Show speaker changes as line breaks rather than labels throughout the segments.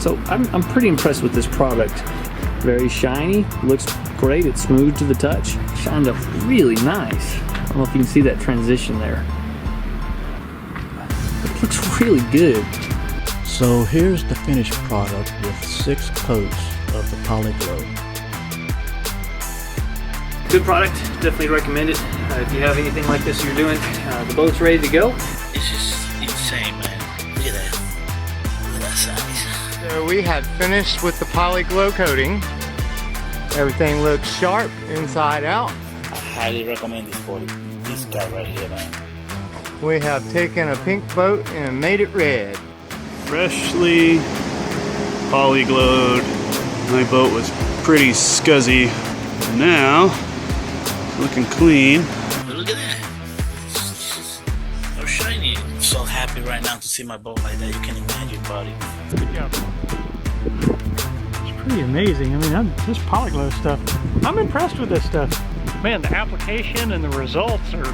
So I'm pretty impressed with this product. Very shiny, looks great, it's smooth to the touch. Shined up really nice. I don't know if you can see that transition there. It looks really good.
So here's the finished product with 6 coats of the Poli Glow.
Good product, definitely recommend it. If you have anything like this you're doing, the boat's ready to go.
It's just insane, man. Look at that. Look at that size.
So we had finished with the Poli Glow coating. Everything looks sharp inside out.
I highly recommend this for this guy right here, man.
We have taken a pink boat and made it red.
Freshly poly glowed. My boat was pretty scuzzy. Now, looking clean.
But look at that. It's so shiny. I'm so happy right now to see my boat like that. You can imagine, buddy.
Good job. It's pretty amazing. I mean, this Poli Glow stuff, I'm impressed with this stuff. Man, the application and the results are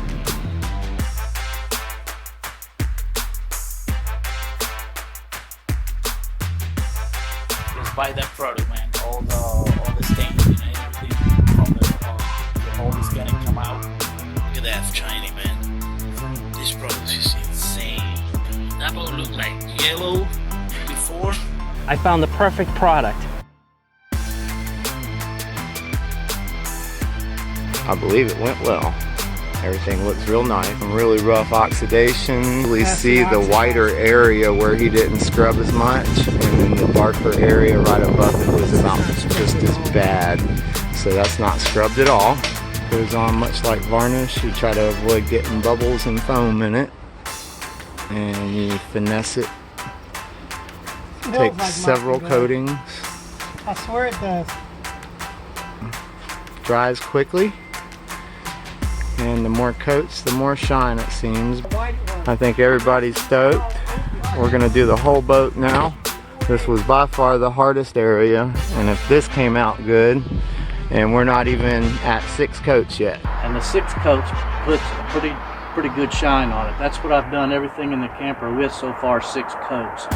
Buy that product, man. All the stains and everything from the hole is gonna come out. Look at that, shiny, man. This product is insane. That boat looked like yellow before.
I found the perfect product.
I believe it went well. Everything looks real nice. Some really rough oxidation. We see the whiter area where he didn't scrub as much, and then the darker area right above it was about just as bad. So that's not scrubbed at all. Goes on much like varnish. You try to avoid getting bubbles and foam in it, and you finesse it. Takes several coatings.
I swear it does.
Dries quickly. And the more coats, the more shine, it seems. I think everybody's stoked. We're gonna do the whole boat now. This was by far the hardest area, and if this came out good, and we're not even at 6 coats yet.
And the 6 coats puts a pretty good shine on it. That's what I've done everything in the camper with so far, 6 coats.